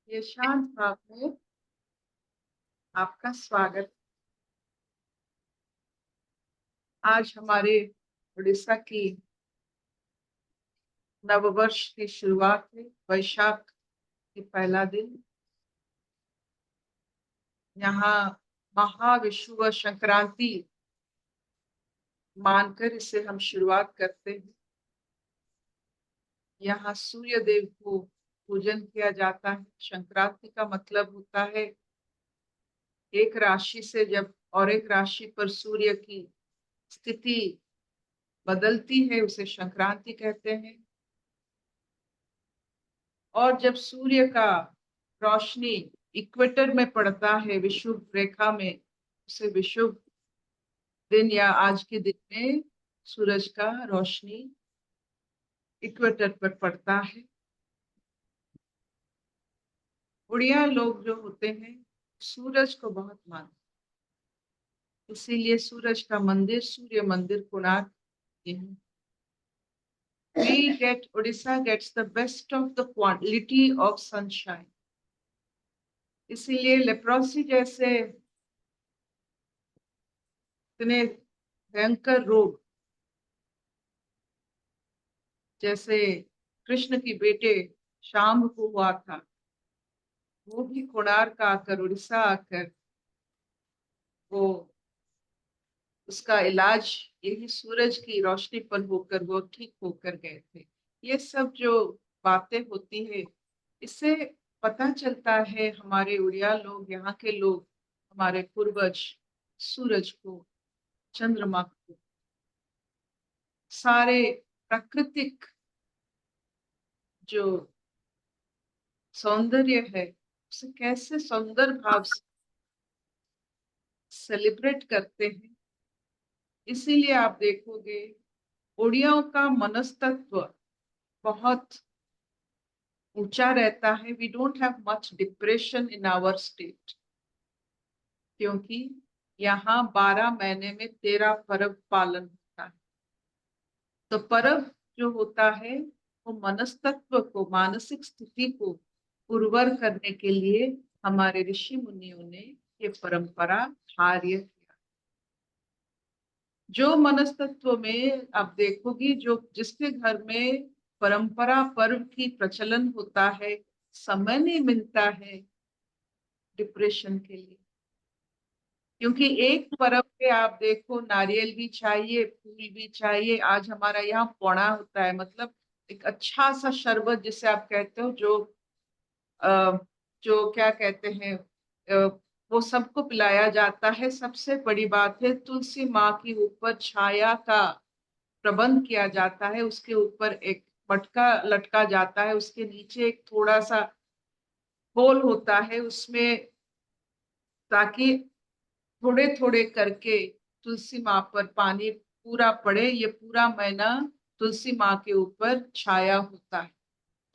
ये शांत भाव में आपका स्वागत। आज हमारे उड़ीसा की नववर्ष की शुरुआत है, वैशाख की पहला दिन। यहाँ महाविषुव संक्रांति मानकर इसे हम शुरुआत करते हैं। यहाँ सूर्य देव को पूजन किया जाता है। संक्रांति का मतलब होता है एक राशि से जब और एक राशि पर सूर्य की स्थिति बदलती है, उसे संक्रांति कहते हैं। और जब सूर्य का रोशनी इक्वेटर में पड़ता है, विषुव रेखा में, उसे विषुव दिन या आज के दिन में सूरज का रोशनी इक्वेटर पर पड़ता है। उड़िया लोग जो होते हैं सूरज को बहुत मानते, इसीलिए सूरज का मंदिर सूर्य मंदिर कोणार्क है। Odisha gets the best of the quality of sunshine. इसीलिए लेप्रोसी जैसे इतने भयंकर रोग, जैसे कृष्ण की बेटे शाम को हुआ था, वो भी कोणार्क आकर, उड़ीसा आकर वो उसका इलाज यही सूरज की रोशनी पर होकर वो ठीक होकर गए थे। ये सब जो बातें होती है, इससे पता चलता है हमारे उड़िया लोग, यहाँ के लोग, हमारे पूर्वज सूरज को, चंद्रमा को, सारे प्राकृतिक जो सौंदर्य है उसे कैसे सौंदर्य भाव से सेलिब्रेट करते हैं। इसीलिए आप देखोगे उड़ियाओं का मनस्तत्व बहुत ऊंचा रहता है। We don't have much depression in our state, क्योंकि यहाँ 12 महीने में 13 पर्व पालन होता है। तो पर्व जो होता है वो मनस्तत्व को, मानसिक स्थिति को उर्वर करने के लिए हमारे ऋषि मुनियों ने ये परंपरा धार्य किया। जो मनस्तत्व में आप देखोगी, जो जिसके घर में परंपरा पर्व की प्रचलन होता है, समय नहीं मिलता है डिप्रेशन के लिए। क्योंकि एक पर्व पे आप देखो नारियल भी चाहिए, फूल भी चाहिए। आज हमारा यहाँ पौना होता है, मतलब एक अच्छा सा शरबत जिसे आप कहते हो, अ, जो क्या कहते हैं, वो सबको पिलाया जाता है। सबसे बड़ी बात है तुलसी माँ के ऊपर छाया का प्रबंध किया जाता है। उसके ऊपर एक मटका लटका जाता है, उसके नीचे एक थोड़ा सा होल होता है उसमें, ताकि थोड़े थोड़े करके तुलसी माँ पर पानी पूरा पड़े। ये पूरा महीना तुलसी माँ के ऊपर छाया होता है।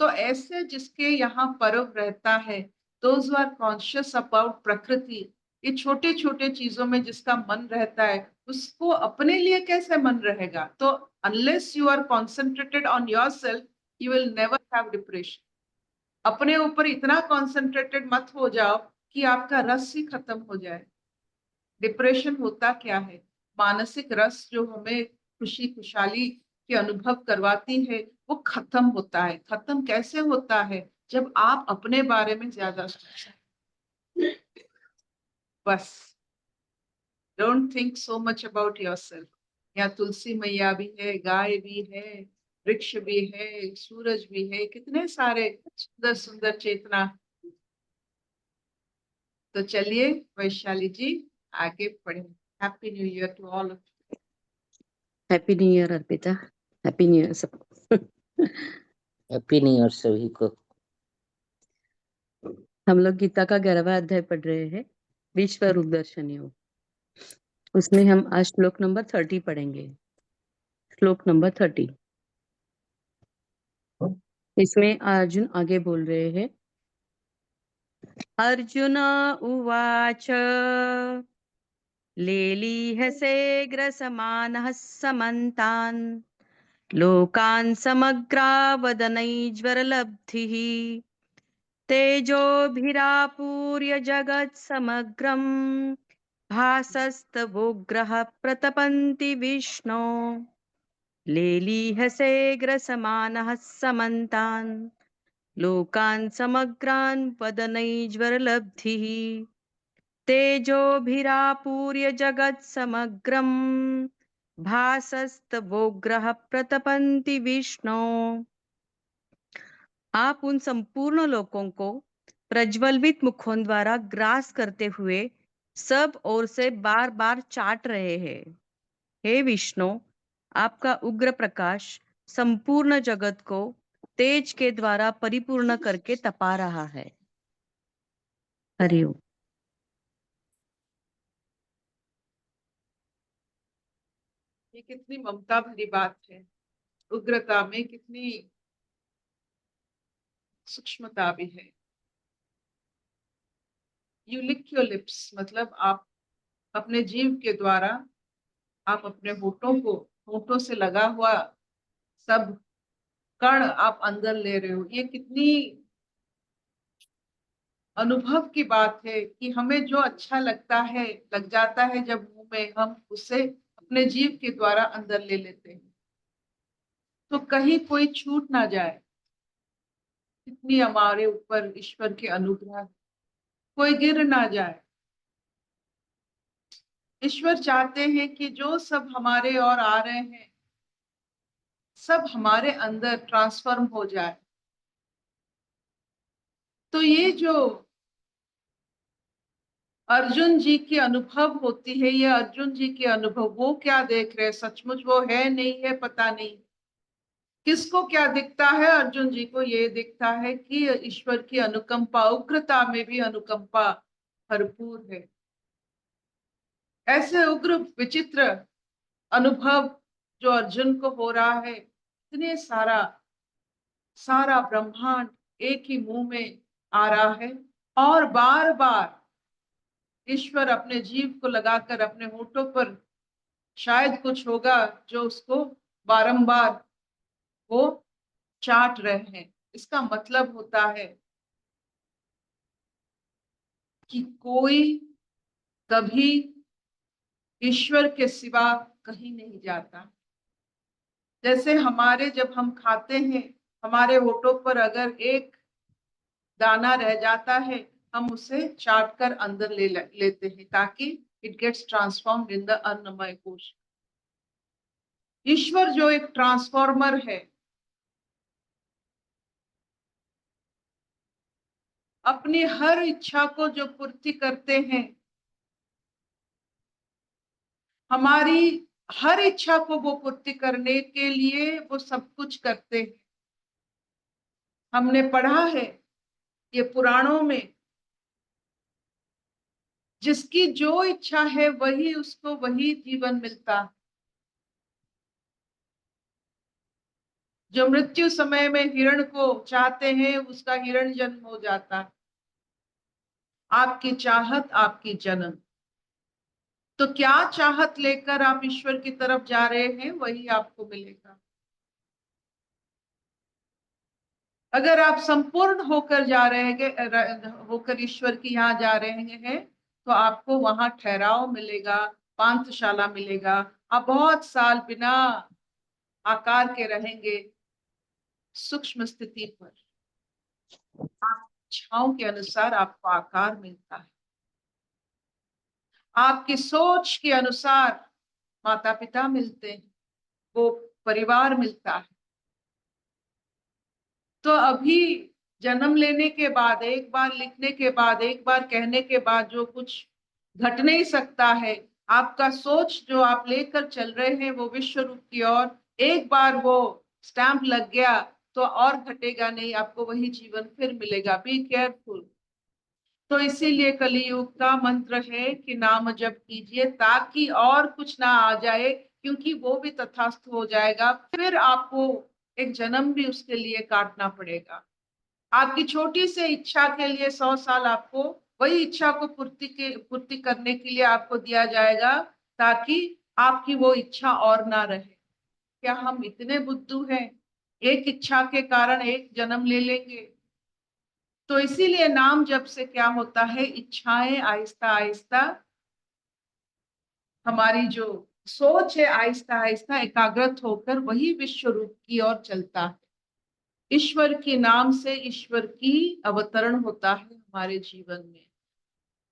तो ऐसे जिसके यहाँ पर्व रहता है, दोज आर कॉन्शियस अबाउट प्रकृति, ये छोटे छोटे चीजों में जिसका मन रहता है, उसको अपने लिए कैसे मन रहेगा? तो unless you are concentrated on your self, you will never have depression. अपने ऊपर इतना कॉन्सेंट्रेटेड मत हो जाओ कि आपका रस ही खत्म हो जाए। डिप्रेशन होता क्या है? मानसिक रस जो हमें खुशी खुशहाली के अनुभव करवाती है, वो खत्म होता है। खत्म कैसे होता है? जब आप अपने बारे में ज्यादा सोचते हैं। बस don't think so much about yourself. यहाँ तुलसी मैया भी है, गाय भी है, वृक्ष भी है, सूरज भी है, कितने सारे सुंदर सुंदर चेतना। तो चलिए वैशाली जी, आगे बढ़े। Happy new year to all of you. Happy new year Arpita, happy new year सबको। हैप्पी न्यू ईयर सभी को। हम लोग गीता का 11वां अध्याय पढ़ रहे हैं, विश्व रूप दर्शन योग। उसमें हम आज श्लोक नंबर 30 पढ़ेंगे। श्लोक नंबर 30। इसमें अर्जुन आगे बोल रहे हैं। अर्जुन उवाच लेलीहसे ग्रसमानः समन्तान् लोकान् समग्रावदनैज्वरलब्धिः तेजोभिरापूर्य जगत्समग्रम् भासस्तवोग्रः प्रतपन्ति विष्णो लेलीहसे ग्रसमानः समन्तान् लोकान् समग्रान् वदनैज्वरलब्धिः तेजोभिरापूर्य जगत्समग्रम् भासस्तवोग्रः प्रतपन्ति विष्णो। आप उन संपूर्ण लोकों को प्रज्वलित मुखों द्वारा ग्रास करते हुए सब ओर से बार बार चाट रहे हैं। हे विष्णु, आपका उग्र प्रकाश संपूर्ण जगत को तेज के द्वारा परिपूर्ण करके तपा रहा है। हरिओम। ये कितनी ममता भरी बात है, उग्रता में कितनी सूक्ष्मता भी है। यू लिक योर लिप्स, मतलब आप अपने जीव के द्वारा आप अपने होठों से लगा हुआ सब कण आप अंदर ले रहे हो। ये कितनी अनुभव की बात है कि हमें जो अच्छा लगता है, लग जाता है जब मुंह में, हम उसे अपने जीव के द्वारा अंदर ले लेते हैं, तो कहीं कोई छूट ना जाए। कितनी हमारे ऊपर ईश्वर के अनुग्रह, कोई गिर ना जाए। ईश्वर चाहते हैं कि जो सब हमारे और आ रहे हैं सब हमारे अंदर ट्रांसफॉर्म हो जाए। तो ये जो अर्जुन जी की अनुभव होती है, ये अर्जुन जी के अनुभव, वो क्या देख रहे हैं, सचमुच वो है नहीं है पता नहीं। किसको क्या दिखता है? अर्जुन जी को ये दिखता है कि ईश्वर की अनुकंपा, उग्रता में भी अनुकंपा भरपूर है। ऐसे उग्र विचित्र अनुभव जो अर्जुन को हो रहा है, इतने सारा ब्रह्मांड एक ही मुंह में आ रहा है, और बार बार ईश्वर अपने जीव को लगाकर अपने होठों पर, शायद कुछ होगा जो उसको बारंबार वो चाट रहे हैं। इसका मतलब होता है कि कोई कभी ईश्वर के सिवा कहीं नहीं जाता। जैसे हमारे, जब हम खाते हैं, हमारे होठों पर अगर एक दाना रह जाता है, हम उसे चाट कर अंदर लेते हैं ताकि it gets transformed in the Annamaya kosh. ईश्वर जो एक ट्रांसफॉर्मर है, अपनी हर इच्छा को जो पूर्ति करते हैं, हमारी हर इच्छा को वो पूर्ति करने के लिए वो सब कुछ करते हैं। हमने पढ़ा है ये पुराणों में, जिसकी जो इच्छा है वही उसको वही जीवन मिलता। जो मृत्यु समय में हिरण को चाहते हैं, उसका हिरण जन्म हो जाता। आपकी चाहत आपकी जन्म। तो क्या चाहत लेकर आप ईश्वर की तरफ जा रहे हैं, वही आपको मिलेगा। अगर आप संपूर्ण होकर जा रहे हैं, होकर ईश्वर की यहाँ जा रहे हैं, तो आपको वहां ठहराव मिलेगा, पांथशाला मिलेगा। आप बहुत साल बिना आकार के रहेंगे सूक्ष्म स्थिति पर। इच्छाओं के अनुसार आपको आकार मिलता है, आपकी सोच के अनुसार माता पिता मिलते हैं, वो परिवार मिलता है। तो अभी जन्म लेने के बाद, एक बार लिखने के बाद, एक बार कहने के बाद जो कुछ घट नहीं सकता है, आपका सोच जो आप लेकर चल रहे हैं वो विश्व रूप की ओर, एक बार वो स्टैंप लग गया तो और घटेगा नहीं, आपको वही जीवन फिर मिलेगा। Be careful. तो इसीलिए कलियुग का मंत्र है कि नाम जप कीजिए ताकि और कुछ ना आ जाए, क्योंकि वो भी तथास्तु हो जाएगा। फिर आपको एक जन्म भी उसके लिए काटना पड़ेगा। आपकी छोटी से इच्छा के लिए 100 साल आपको वही इच्छा को पूर्ति करने के लिए आपको दिया जाएगा, ताकि आपकी वो इच्छा और ना रहे। क्या हम इतने बुद्धू हैं? एक इच्छा के कारण एक जन्म ले लेंगे? तो इसीलिए नाम जप से क्या होता है, इच्छाएं आहिस्ता आहिस्ता, हमारी जो सोच है आहिस्ता आहिस्ता एकाग्रत होकर वही विश्व रूप की ओर चलता है। ईश्वर के नाम से ईश्वर की अवतरण होता है हमारे जीवन में।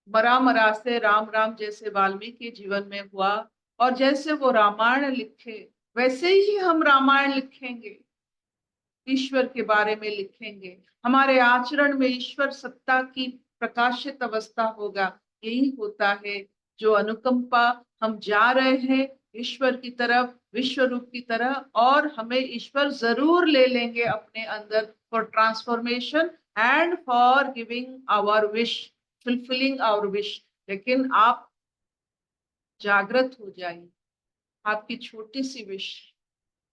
मरा मरा से राम राम जैसे वाल्मीकि जीवन में हुआ, और जैसे वो रामायण लिखे वैसे ही हम रामायण लिखेंगे, ईश्वर के बारे में लिखेंगे। हमारे आचरण में ईश्वर सत्ता की प्रकाशित अवस्था होगा। यही होता है जो अनुकंपा, हम जा रहे हैं ईश्वर की तरफ, विश्व रूप की तरह, और हमें ईश्वर जरूर ले लेंगे अपने अंदर for transformation and for giving our wish, fulfilling our wish. लेकिन आप जागृत हो जाइए, आपकी छोटी सी विश,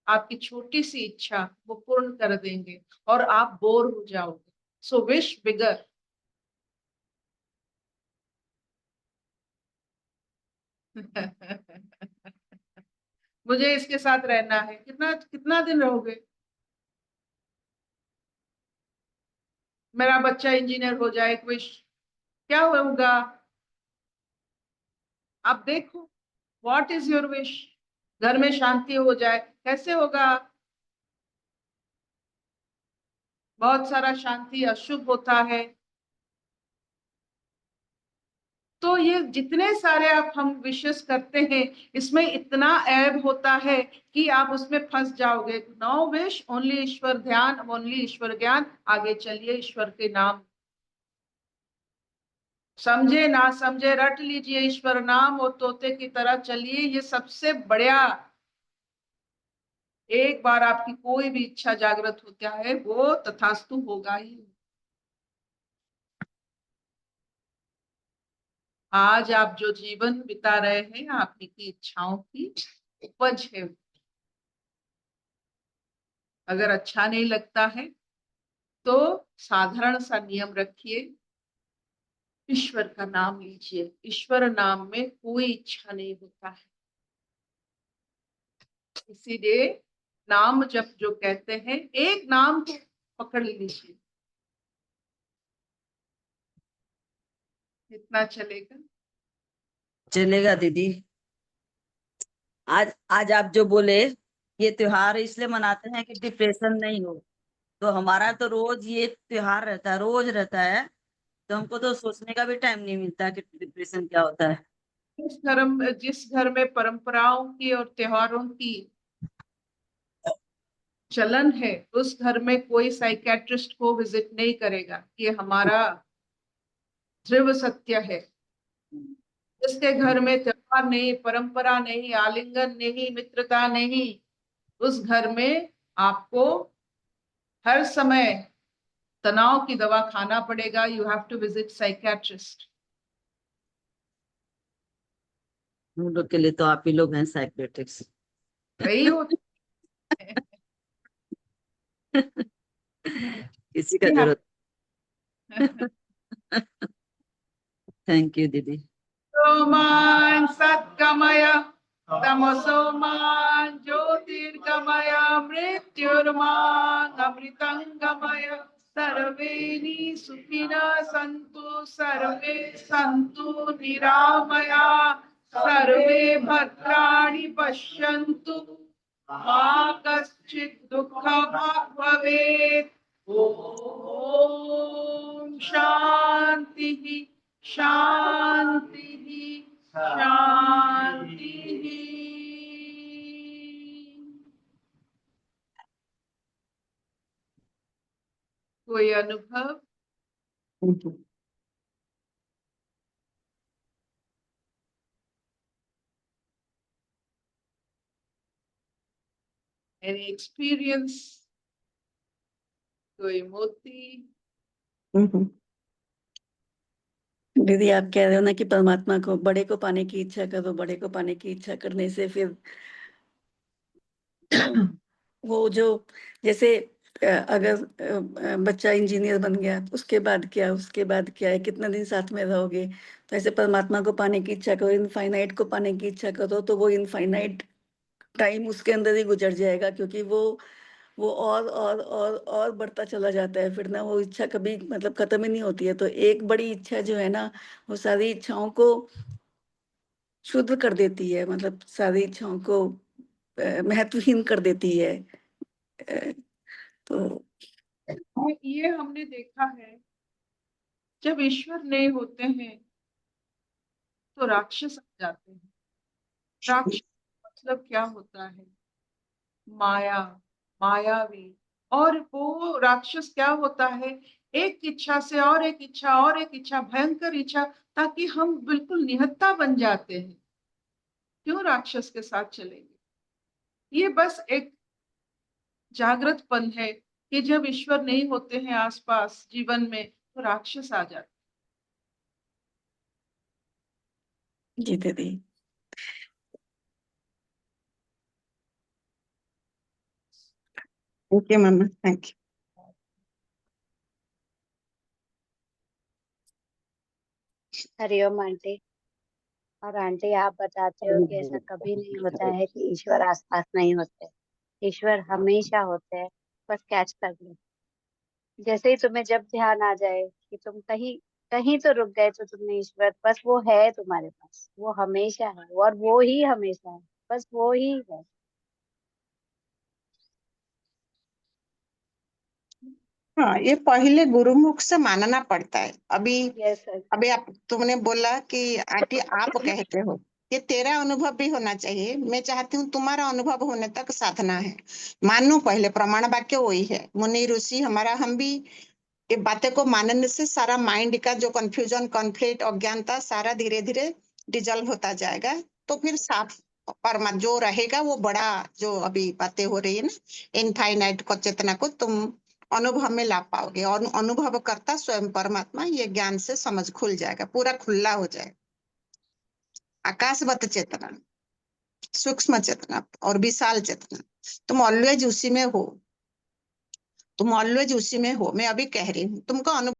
आपकी छोटी सी इच्छा वो पूर्ण कर देंगे और आप बोर हो जाओगे। सो विश बिगर। मुझे इसके साथ रहना है। कितना कितना दिन रहोगे? मेरा बच्चा इंजीनियर हो जाए, एक विश। क्या होगा? आप देखो, व्हाट इज योर विश? घर में शांति हो जाए, कैसे होगा? बहुत सारा शांति अशुभ होता है। तो ये जितने सारे आप हम विशेष करते हैं, इसमें इतना ऐब होता है कि आप उसमें फंस जाओगे। नो विश, ओनली ईश्वर ध्यान, ओनली ईश्वर ज्ञान। आगे चलिए ईश्वर के नाम, समझे ना समझे रट लीजिए ईश्वर नाम और तोते की तरह चलिए। ये सबसे बढ़िया, एक बार आपकी कोई भी इच्छा जागृत होता है वो तथास्तु होगा ही। आज आप जो जीवन बिता रहे हैं आपकी इच्छाओं की उपज है। अगर अच्छा नहीं लगता है तो साधारण सा नियम रखिए, ईश्वर का नाम लीजिए। ईश्वर नाम में कोई इच्छा नहीं होता है। इसीलिए नाम जब जो कहते हैं, एक नाम को पकड़ लीजिए, इतना चलेगा। चलेगा दीदी। आज आज आप जो बोले, ये त्योहार इसलिए मनाते हैं कि डिप्रेशन नहीं हो। तो हमारा तो रोज ये त्योहार रहता है, रोज रहता है। तो हमको तो सोचने का भी टाइम नहीं मिलता कि डिप्रेशन क्या होता है। जिस घर में परंपराओं की और त्योहारों की चलन है, उस घर में कोई साइकेट्रिस्ट को विजिट नहीं करेगा। ये हमारा दृढ़ सत्य है। जिसके घर में त्योहार नहीं, परंपरा नहीं, आलिंगन नहीं, मित्रता नहीं, उस घर में आपको हर समय तनाव की दवा खाना पड़ेगा। You have to visit psychiatrist. हम लोग के लिए तो आप ही लोग हैं साइकेट्रिस्ट। वही होता है। किसी का जरूरत। थैंक यू दीदी। सोमान सत्कमय तमसो मान ज्योतिर्गमय मृत्युर्मान अमृतंगमय। सर्वे सुखिनः सन्तु सर्वे सन्तु निरामया सर्वे भद्राणि पश्यन्तु मा कश्चित् दुःखभाग् भवेत्। ओम शांति शांति शांति। कोई अनुभव? Any experience? कोई मोती? दीदी आप कह रहे हो ना कि परमात्मा को, बड़े को पाने की इच्छा करो, बड़े को पाने की इच्छा करने से फिर वो जो, जैसे अगर बच्चा इंजीनियर बन गया तो उसके बाद क्या, उसके बाद क्या है, कितना दिन साथ में रहोगे। तो ऐसे परमात्मा को पाने की इच्छा करो, इनफाइनाइट को पाने की इच्छा करो, तो वो इनफाइनाइट टाइम उसके अंदर ही गुजर जाएगा, क्योंकि वो वो और बढ़ता चला जाता है। फिर ना वो इच्छा कभी मतलब खत्म ही नहीं होती है। तो एक बड़ी इच्छा जो है ना, वो सारी इच्छाओं को शुद्ध कर देती है, मतलब सारी इच्छाओं को महत्वहीन कर देती है। अ, तो ये हमने देखा है, जब ईश्वर नहीं होते हैं तो राक्षस आ जाते हैं। राक्षस मतलब क्या होता है? माया, मायावी। और वो राक्षस क्या होता है? एक इच्छा से और एक इच्छा और एक इच्छा, भयंकर इच्छा, ताकि हम बिल्कुल निहत्था बन जाते हैं। क्यों राक्षस के साथ चलेंगे? ये बस एक जागृतपन है कि जब ईश्वर नहीं होते हैं आसपास जीवन में, तो राक्षस आ जाते जी दीदी। थैंक यू मम्मा, थैंक यू। हरिओम आंटी। और आंटी आप बताते हो कि ऐसा कभी नहीं होता है कि ईश्वर आसपास नहीं होते। ईश्वर हमेशा होते हैं, बस कैच कर लो। जैसे ही तुम्हें जब ध्यान आ जाए कि तुम कहीं कहीं तो रुक गए, तो तुमने ईश्वर, बस वो है तुम्हारे पास, वो हमेशा है और वो ही हमेशा है, बस वो ही है। हाँ, ये पहले गुरुमुख से मानना पड़ता है। अभी यस सर। अभी आप तुमने बोला कि आंटी आप कहते हो, ये तेरा अनुभव भी होना चाहिए। मैं चाहती हूँ तुम्हारा अनुभव होने तक साधना है। मानो पहले, प्रमाण वाक्य वही है। मुनि ऋषि हमारा, हम भी ये बातें को मानने से सारा माइंड का जो कंफ्यूजन, कॉन्फ्लिक्ट, अज्ञानता सारा धीरे धीरे डिजल्व होता जाएगा। तो फिर साफ परमा जो रहेगा वो बड़ा, जो अभी बातें हो रही है ना, इनफाइनाइट को, चेतना को तुम अनुभव में ला पाओगे। और अनुभव करता स्वयं परमात्मा, ये ज्ञान से समझ खुल जाएगा, पूरा खुला हो जाएगा। आकाशवत चेतना, सूक्ष्म चेतना और विशाल चेतना, तुम ऑलवेज उसी में हो। तुम ऑलवेज उसी में हो। मैं अभी कह रही हूँ तुमको अनुभव